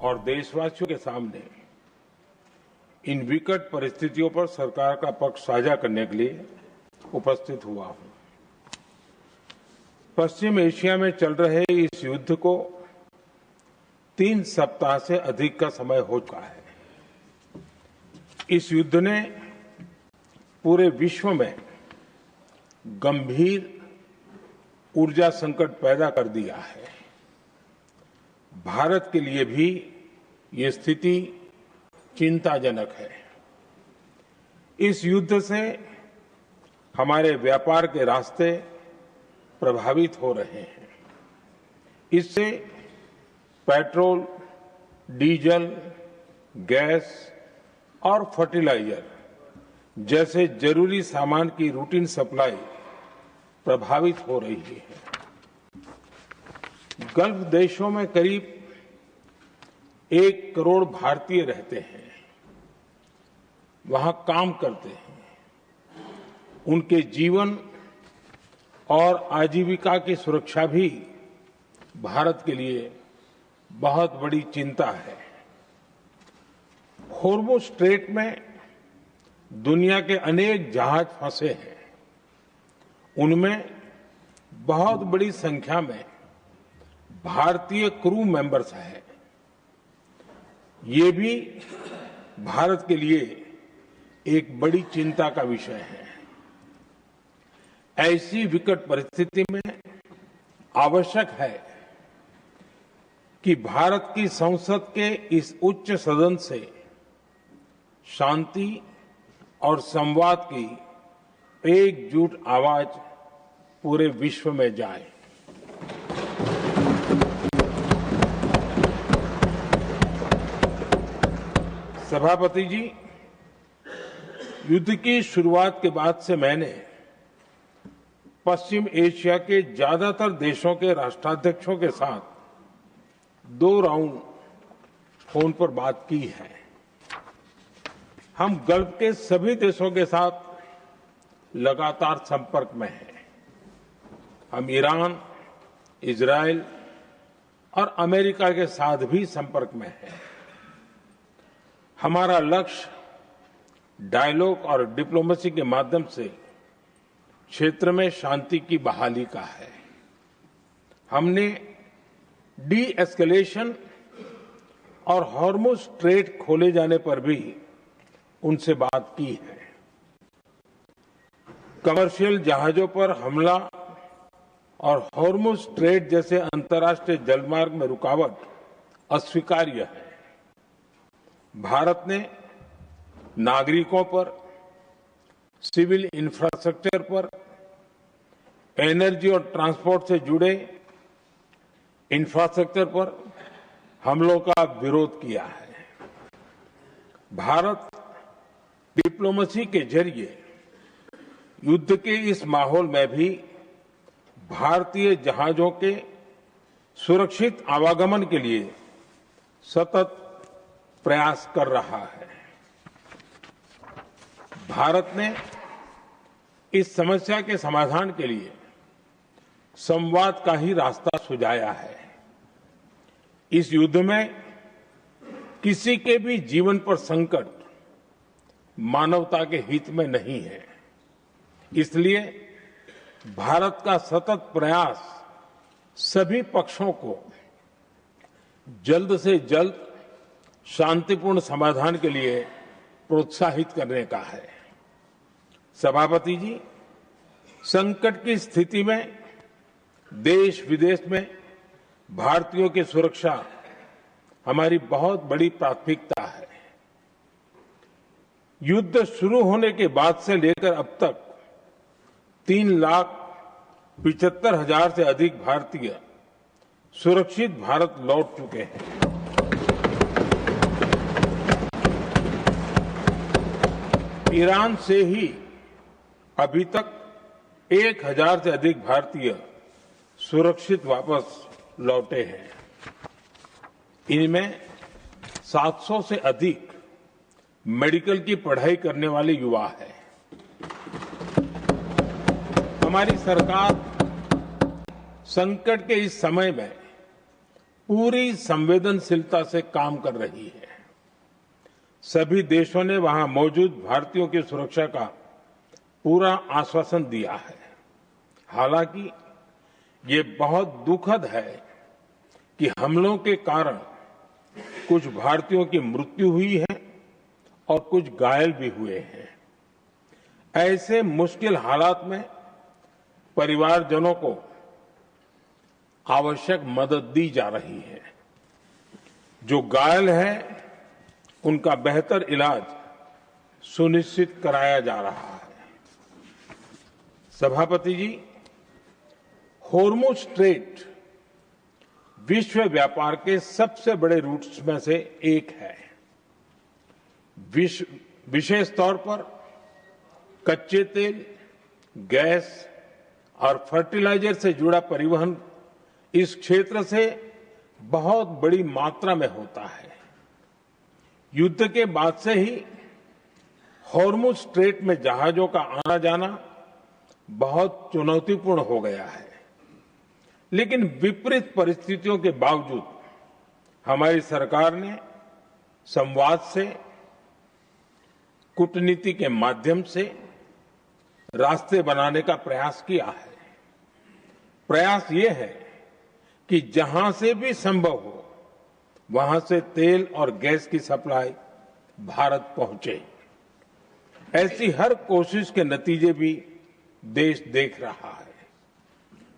और देशवासियों के सामने इन विकट परिस्थितियों पर सरकार का पक्ष साझा करने के लिए उपस्थित हुआ हूं। पश्चिम एशिया में चल रहे इस युद्ध को 3 सप्ताह से अधिक का समय हो चुका है। इस युद्ध ने पूरे विश्व में गंभीर ऊर्जा संकट पैदा कर दिया है। भारत के लिए भी ये स्थिति चिंताजनक है। इस युद्ध से हमारे व्यापार के रास्ते प्रभावित हो रहे हैं। इससे पेट्रोल, डीजल, गैस और फर्टिलाइजर जैसे जरूरी सामान की रूटीन सप्लाई प्रभावित हो रही है। गल्फ देशों में करीब 1 करोड़ भारतीय रहते हैं, वहां काम करते हैं। उनके जीवन और आजीविका की सुरक्षा भी भारत के लिए बहुत बड़ी चिंता है। होर्मुज स्ट्रेट में दुनिया के अनेक जहाज फंसे हैं। उनमें बहुत बड़ी संख्या में भारतीय क्रू मेंबर्स हैं। ये भी भारत के लिए एक बड़ी चिंता का विषय है। ऐसी विकट परिस्थिति में आवश्यक है कि भारत की संसद के इस उच्च सदन से शांति और संवाद की एकजुट आवाज पूरे विश्व में जाए। सभापति जी, युद्ध की शुरुआत के बाद से मैंने पश्चिम एशिया के ज्यादातर देशों के राष्ट्राध्यक्षों के साथ 2 राउंड फोन पर बात की है। हम गल्फ के सभी देशों के साथ लगातार संपर्क में हैं। हम ईरान, इजराइल और अमेरिका के साथ भी संपर्क में हैं। हमारा लक्ष्य डायलॉग और डिप्लोमेसी के माध्यम से क्षेत्र में शांति की बहाली का है। हमने डी एस्केलेशन और हॉर्मुज स्ट्रेट खोले जाने पर भी उनसे बात की है। कमर्शियल जहाजों पर हमला और हॉर्मुज स्ट्रेट जैसे अंतर्राष्ट्रीय जलमार्ग में रुकावट अस्वीकार्य है। भारत ने नागरिकों पर, सिविल इंफ्रास्ट्रक्चर पर, एनर्जी और ट्रांसपोर्ट से जुड़े इंफ्रास्ट्रक्चर पर हमलों का विरोध किया है। भारत डिप्लोमेसी के जरिए युद्ध के इस माहौल में भी भारतीय जहाजों के सुरक्षित आवागमन के लिए सतत प्रयास कर रहा है। भारत ने इस समस्या के समाधान के लिए संवाद का ही रास्ता सुझाया है। इस युद्ध में किसी के भी जीवन पर संकट मानवता के हित में नहीं है। इसलिए भारत का सतत प्रयास सभी पक्षों को जल्द से जल्द शांतिपूर्ण समाधान के लिए प्रोत्साहित करने का है। सभापति जी, संकट की स्थिति में देश विदेश में भारतीयों की सुरक्षा हमारी बहुत बड़ी प्राथमिकता है। युद्ध शुरू होने के बाद से लेकर अब तक 3,75,000 से अधिक भारतीय सुरक्षित भारत लौट चुके हैं। ईरान से ही अभी तक 1,000 से अधिक भारतीय सुरक्षित वापस लौटे हैं। इनमें 700 से अधिक मेडिकल की पढ़ाई करने वाले युवा हैं। हमारी सरकार संकट के इस समय में पूरी संवेदनशीलता से काम कर रही है। सभी देशों ने वहां मौजूद भारतीयों की सुरक्षा का पूरा आश्वासन दिया है। हालांकि ये बहुत दुखद है कि हमलों के कारण कुछ भारतीयों की मृत्यु हुई है और कुछ घायल भी हुए हैं। ऐसे मुश्किल हालात में परिवारजनों को आवश्यक मदद दी जा रही है। जो घायल हैं, उनका बेहतर इलाज सुनिश्चित कराया जा रहा है। सभापति जी, होर्मुज स्ट्रेट विश्व व्यापार के सबसे बड़े रूट्स में से एक है। विशेष तौर पर कच्चे तेल, गैस और फर्टिलाइजर से जुड़ा परिवहन इस क्षेत्र से बहुत बड़ी मात्रा में होता है। युद्ध के बाद से ही होर्मुज स्ट्रेट में जहाजों का आना जाना बहुत चुनौतीपूर्ण हो गया है। लेकिन विपरीत परिस्थितियों के बावजूद हमारी सरकार ने संवाद से, कूटनीति के माध्यम से रास्ते बनाने का प्रयास किया है। प्रयास ये है कि जहां से भी संभव हो वहां से तेल और गैस की सप्लाई भारत पहुंचे। ऐसी हर कोशिश के नतीजे भी देश देख रहा है।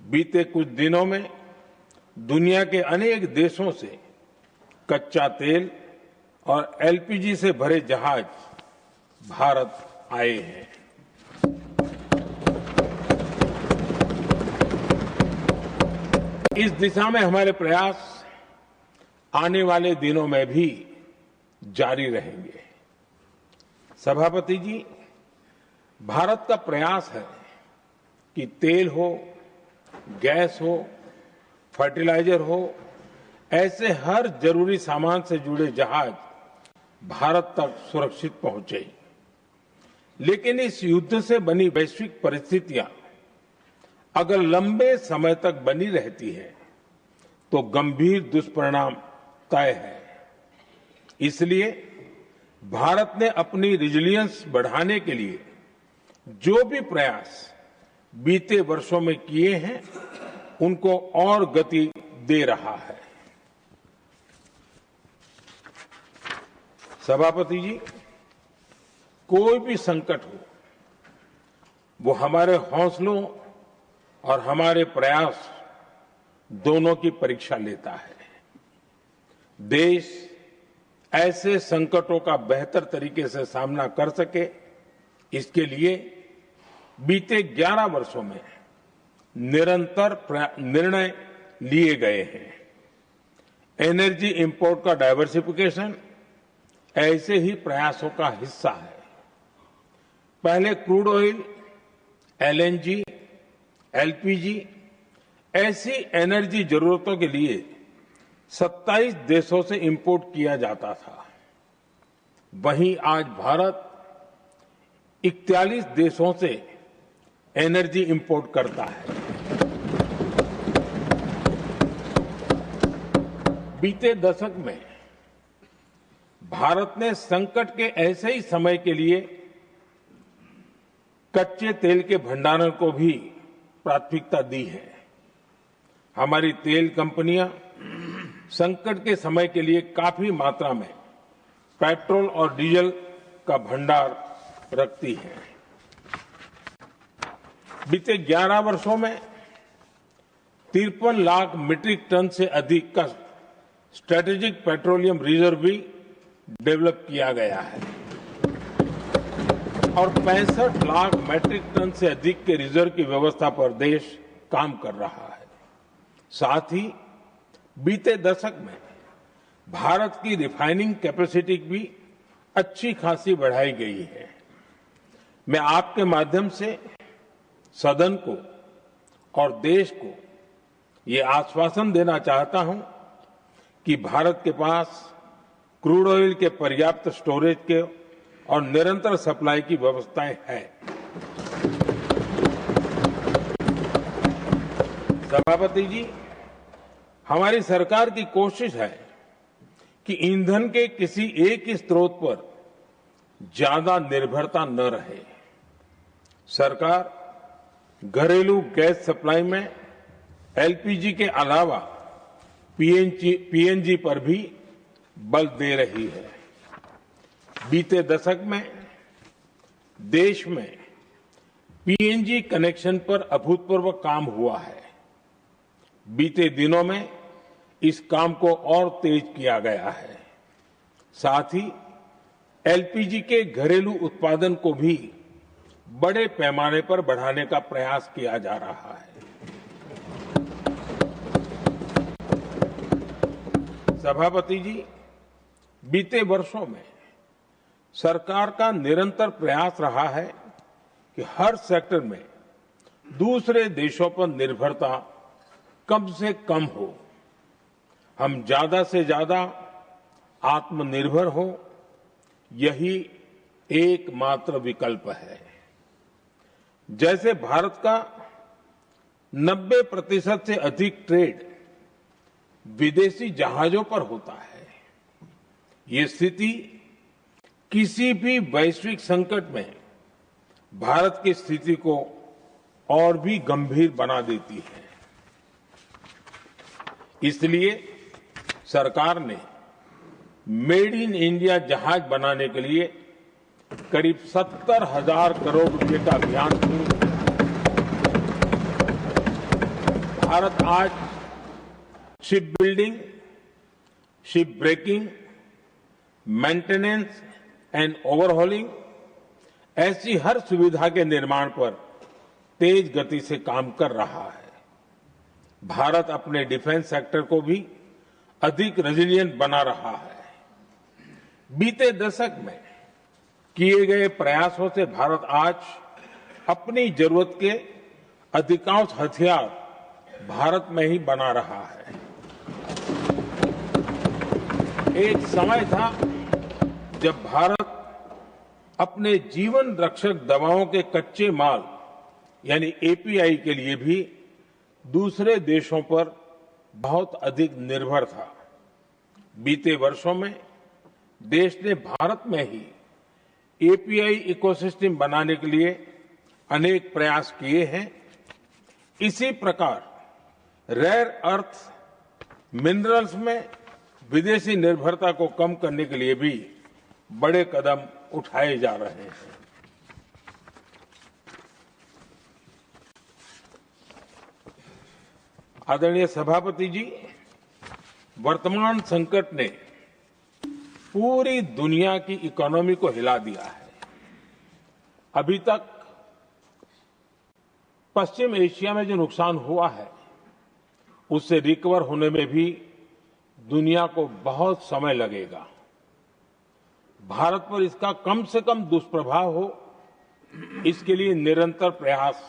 बीते कुछ दिनों में दुनिया के अनेक देशों से कच्चा तेल और एलपीजी से भरे जहाज भारत आए हैं। इस दिशा में हमारे प्रयास आने वाले दिनों में भी जारी रहेंगे। सभापति जी, भारत का प्रयास है कि तेल हो, गैस हो, फर्टिलाइजर हो, ऐसे हर जरूरी सामान से जुड़े जहाज भारत तक सुरक्षित पहुंचे। लेकिन इस युद्ध से बनी वैश्विक परिस्थितियां अगर लंबे समय तक बनी रहती है तो गंभीर दुष्परिणाम तय है। इसलिए भारत ने अपनी रेजिलियंस बढ़ाने के लिए जो भी प्रयास बीते वर्षों में किए हैं, उनको और गति दे रहा है। सभापति जी, कोई भी संकट हो, वो हमारे हौसलों और हमारे प्रयास दोनों की परीक्षा लेता है। देश ऐसे संकटों का बेहतर तरीके से सामना कर सके, इसके लिए बीते 11 वर्षों में निरंतर निर्णय लिए गए हैं। एनर्जी इंपोर्ट का डाइवर्सिफिकेशन ऐसे ही प्रयासों का हिस्सा है। पहले क्रूड ऑयल, एलएनजी, एलपीजी ऐसी एनर्जी जरूरतों के लिए 27 देशों से इंपोर्ट किया जाता था। वहीं आज भारत 41 देशों से एनर्जी इंपोर्ट करता है। बीते दशक में भारत ने संकट के ऐसे ही समय के लिए कच्चे तेल के भंडारण को भी प्राथमिकता दी है। हमारी तेल कंपनियां संकट के समय के लिए काफी मात्रा में पेट्रोल और डीजल का भंडार रखती हैं। बीते 11 वर्षों में 53 लाख मीट्रिक टन से अधिक का स्ट्रेटेजिक पेट्रोलियम रिजर्व भी डेवलप किया गया है और 65 लाख मैट्रिक टन से अधिक के रिजर्व की व्यवस्था पर देश काम कर रहा है। साथ ही बीते दशक में भारत की रिफाइनिंग कैपेसिटी भी अच्छी खासी बढ़ाई गई है। मैं आपके माध्यम से सदन को और देश को ये आश्वासन देना चाहता हूं कि भारत के पास क्रूड ऑयल के पर्याप्त स्टोरेज के और निरंतर सप्लाई की व्यवस्थाएं हैं। सभापति जी, हमारी सरकार की कोशिश है कि ईंधन के किसी एक ही स्रोत पर ज्यादा निर्भरता न रहे। सरकार घरेलू गैस सप्लाई में एलपीजी के अलावा पीएनजी पर भी बल दे रही है। बीते दशक में देश में पीएनजी कनेक्शन पर अभूतपूर्व काम हुआ है। बीते दिनों में इस काम को और तेज किया गया है। साथ ही एलपीजी के घरेलू उत्पादन को भी बड़े पैमाने पर बढ़ाने का प्रयास किया जा रहा है। सभापति जी, बीते वर्षों में सरकार का निरंतर प्रयास रहा है कि हर सेक्टर में दूसरे देशों पर निर्भरता कम से कम हो। हम ज्यादा से ज्यादा आत्मनिर्भर हो, यही एकमात्र विकल्प है। जैसे भारत का 90% से अधिक ट्रेड विदेशी जहाजों पर होता है। ये स्थिति किसी भी वैश्विक संकट में भारत की स्थिति को और भी गंभीर बना देती है। इसलिए सरकार ने मेड इन इंडिया जहाज बनाने के लिए करीब 70,000 करोड़ रुपए का अभियान शुरू किया। भारत आज ship building, ship breaking, maintenance and overhauling ऐसी हर सुविधा के निर्माण पर तेज गति से काम कर रहा है। भारत अपने डिफेंस सेक्टर को भी अधिक रेजिलिएंट बना रहा है। बीते दशक में किए गए प्रयासों से भारत आज अपनी जरूरत के अधिकांश हथियार भारत में ही बना रहा है। एक समय था जब भारत अपने जीवन रक्षक दवाओं के कच्चे माल यानी एपीआई के लिए भी दूसरे देशों पर बहुत अधिक निर्भर था। बीते वर्षों में देश ने भारत में ही एपीआई इकोसिस्टम बनाने के लिए अनेक प्रयास किए हैं। इसी प्रकार रेयर अर्थ मिनरल्स में विदेशी निर्भरता को कम करने के लिए भी बड़े कदम उठाए जा रहे हैं। आदरणीय सभापति जी, वर्तमान संकट ने पूरी दुनिया की इकोनॉमी को हिला दिया है। अभी तक पश्चिम एशिया में जो नुकसान हुआ है उससे रिकवर होने में भी दुनिया को बहुत समय लगेगा। भारत पर इसका कम से कम दुष्प्रभाव हो, इसके लिए निरंतर प्रयास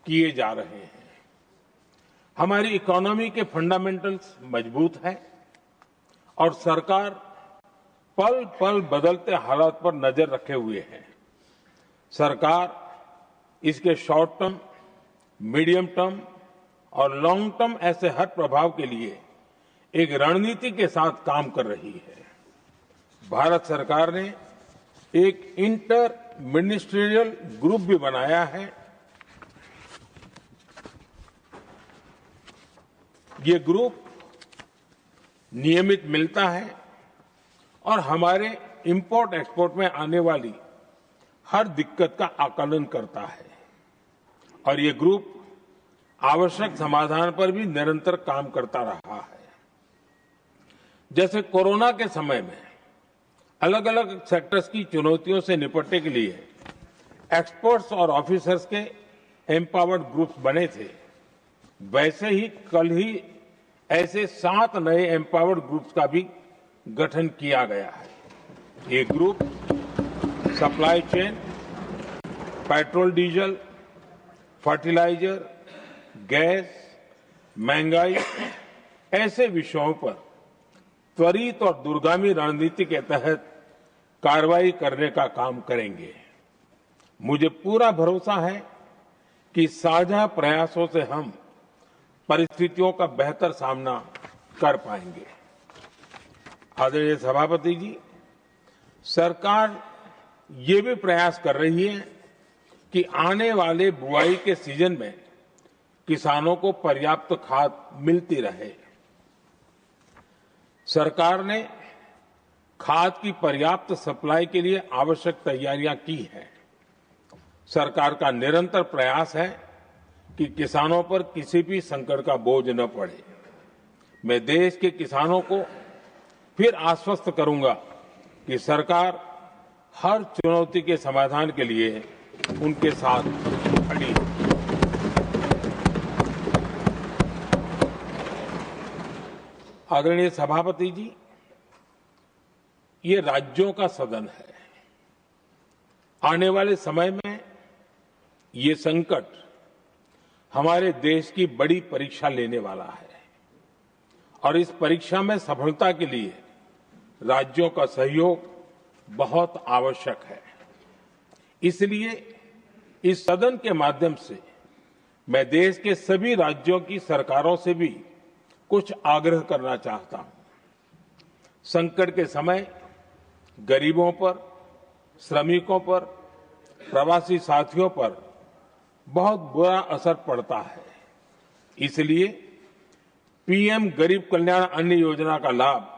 किए जा रहे हैं। हमारी इकोनॉमी के फंडामेंटल्स मजबूत हैं और सरकार पल पल बदलते हालात पर नजर रखे हुए है। सरकार इसके शॉर्ट टर्म, मीडियम टर्म और लॉन्ग टर्म ऐसे हर प्रभाव के लिए एक रणनीति के साथ काम कर रही है। भारत सरकार ने एक इंटर मिनिस्ट्रियल ग्रुप भी बनाया है। ये ग्रुप नियमित मिलता है और हमारे इंपोर्ट एक्सपोर्ट में आने वाली हर दिक्कत का आकलन करता है और ये ग्रुप आवश्यक समाधान पर भी निरंतर काम करता रहा है। जैसे कोरोना के समय में अलग अलग सेक्टर्स की चुनौतियों से निपटने के लिए एक्सपर्ट्स और ऑफिसर्स के एम्पावर्ड ग्रुप्स बने थे, वैसे ही कल ही ऐसे 7 नए एम्पावर्ड ग्रुप्स का भी गठन किया गया है। ये group supply chain, petrol diesel, fertiliser, gas, महंगाई ऐसे विषयों पर त्वरित और दूरगामी रणनीति के तहत कार्रवाई करने का काम करेंगे। मुझे पूरा भरोसा है कि साझा प्रयासों से हम परिस्थितियों का बेहतर सामना कर पाएंगे। आदरणीय सभापति जी, सरकार ये भी प्रयास कर रही है कि आने वाले बुआई के सीजन में किसानों को पर्याप्त खाद मिलती रहे। सरकार ने खाद की पर्याप्त सप्लाई के लिए आवश्यक तैयारियां की हैं। सरकार का निरंतर प्रयास है कि किसानों पर किसी भी संकट का बोझ न पड़े। मैं देश के किसानों को फिर आश्वस्त करूंगा कि सरकार हर चुनौती के समाधान के लिए उनके साथ खड़ी है। आदरणीय सभापति जी, ये राज्यों का सदन है। आने वाले समय में ये संकट हमारे देश की बड़ी परीक्षा लेने वाला है और इस परीक्षा में सफलता के लिए राज्यों का सहयोग बहुत आवश्यक है। इसलिए इस सदन के माध्यम से मैं देश के सभी राज्यों की सरकारों से भी कुछ आग्रह करना चाहता हूं। संकट के समय गरीबों पर, श्रमिकों पर, प्रवासी साथियों पर बहुत बुरा असर पड़ता है। इसलिए पीएम गरीब कल्याण अन्न योजना का लाभ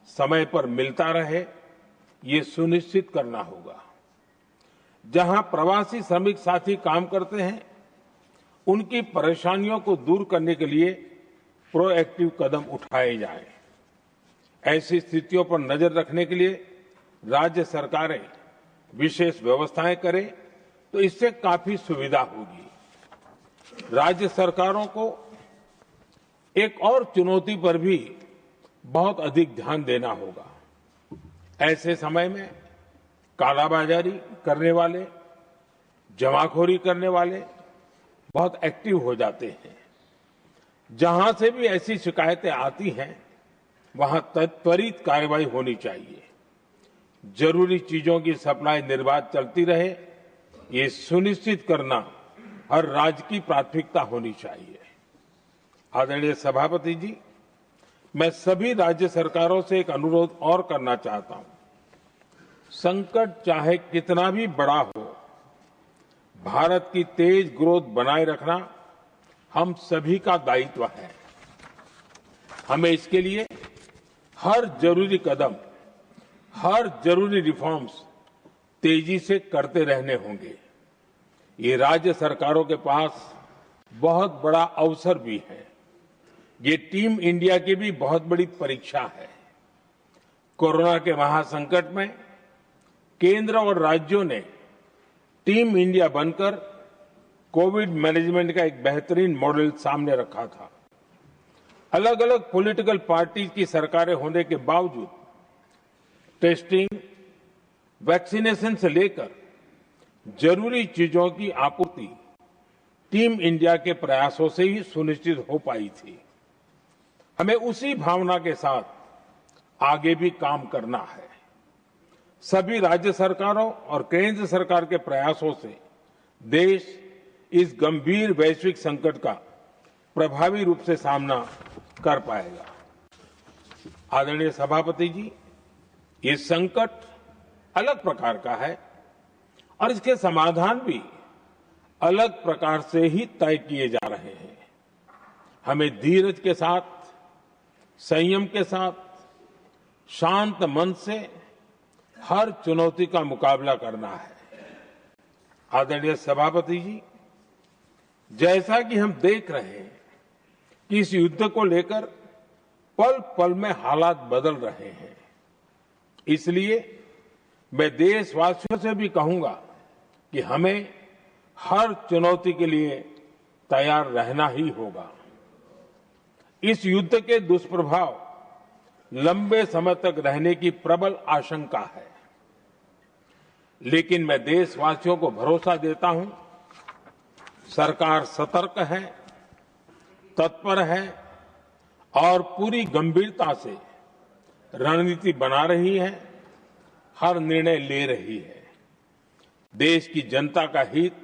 समय पर मिलता रहे, ये सुनिश्चित करना होगा। जहां प्रवासी श्रमिक साथी काम करते हैं, उनकी परेशानियों को दूर करने के लिए प्रोएक्टिव कदम उठाए जाएं। ऐसी स्थितियों पर नजर रखने के लिए राज्य सरकारें विशेष व्यवस्थाएं करें तो इससे काफी सुविधा होगी। राज्य सरकारों को एक और चुनौती पर भी बहुत अधिक ध्यान देना होगा। ऐसे समय में कालाबाजारी करने वाले, जमाखोरी करने वाले बहुत एक्टिव हो जाते हैं। जहां से भी ऐसी शिकायतें आती हैं, वहां त्वरित कार्रवाई होनी चाहिए। जरूरी चीजों की सप्लाई निर्बाध चलती रहे, ये सुनिश्चित करना हर राज्य की प्राथमिकता होनी चाहिए। आदरणीय सभापति जी, मैं सभी राज्य सरकारों से एक अनुरोध और करना चाहता हूं। संकट चाहे कितना भी बड़ा हो, भारत की तेज ग्रोथ बनाए रखना हम सभी का दायित्व है। हमें इसके लिए हर जरूरी कदम, हर जरूरी रिफॉर्म्स तेजी से करते रहने होंगे। ये राज्य सरकारों के पास बहुत बड़ा अवसर भी है। ये टीम इंडिया की भी बहुत बड़ी परीक्षा है। कोरोना के महासंकट में केंद्र और राज्यों ने टीम इंडिया बनकर कोविड मैनेजमेंट का एक बेहतरीन मॉडल सामने रखा था। अलग अलग पॉलिटिकल पार्टी की सरकारें होने के बावजूद टेस्टिंग, वैक्सीनेशन से लेकर जरूरी चीजों की आपूर्ति टीम इंडिया के प्रयासों से ही सुनिश्चित हो पाई थी। हमें उसी भावना के साथ आगे भी काम करना है। सभी राज्य सरकारों और केंद्र सरकार के प्रयासों से देश इस गंभीर वैश्विक संकट का प्रभावी रूप से सामना कर पाएगा। आदरणीय सभापति जी, ये संकट अलग प्रकार का है और इसके समाधान भी अलग प्रकार से ही तय किए जा रहे हैं। हमें धीरज के साथ, संयम के साथ, शांत मन से हर चुनौती का मुकाबला करना है। आदरणीय सभापति जी, जैसा कि हम देख रहे हैं कि इस युद्ध को लेकर पल पल में हालात बदल रहे हैं, इसलिए मैं देशवासियों से भी कहूंगा कि हमें हर चुनौती के लिए तैयार रहना ही होगा। इस युद्ध के दुष्प्रभाव लंबे समय तक रहने की प्रबल आशंका है, लेकिन मैं देशवासियों को भरोसा देता हूं, सरकार सतर्क है, तत्पर है और पूरी गंभीरता से रणनीति बना रही है, हर निर्णय ले रही है। देश की जनता का हित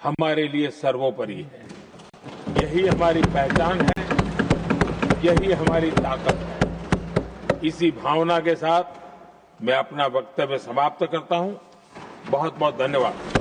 हमारे लिए सर्वोपरि है। यही हमारी पहचान है, यही हमारी ताकत है। इसी भावना के साथ मैं अपना वक्तव्य समाप्त करता हूं। बहुत बहुत धन्यवाद।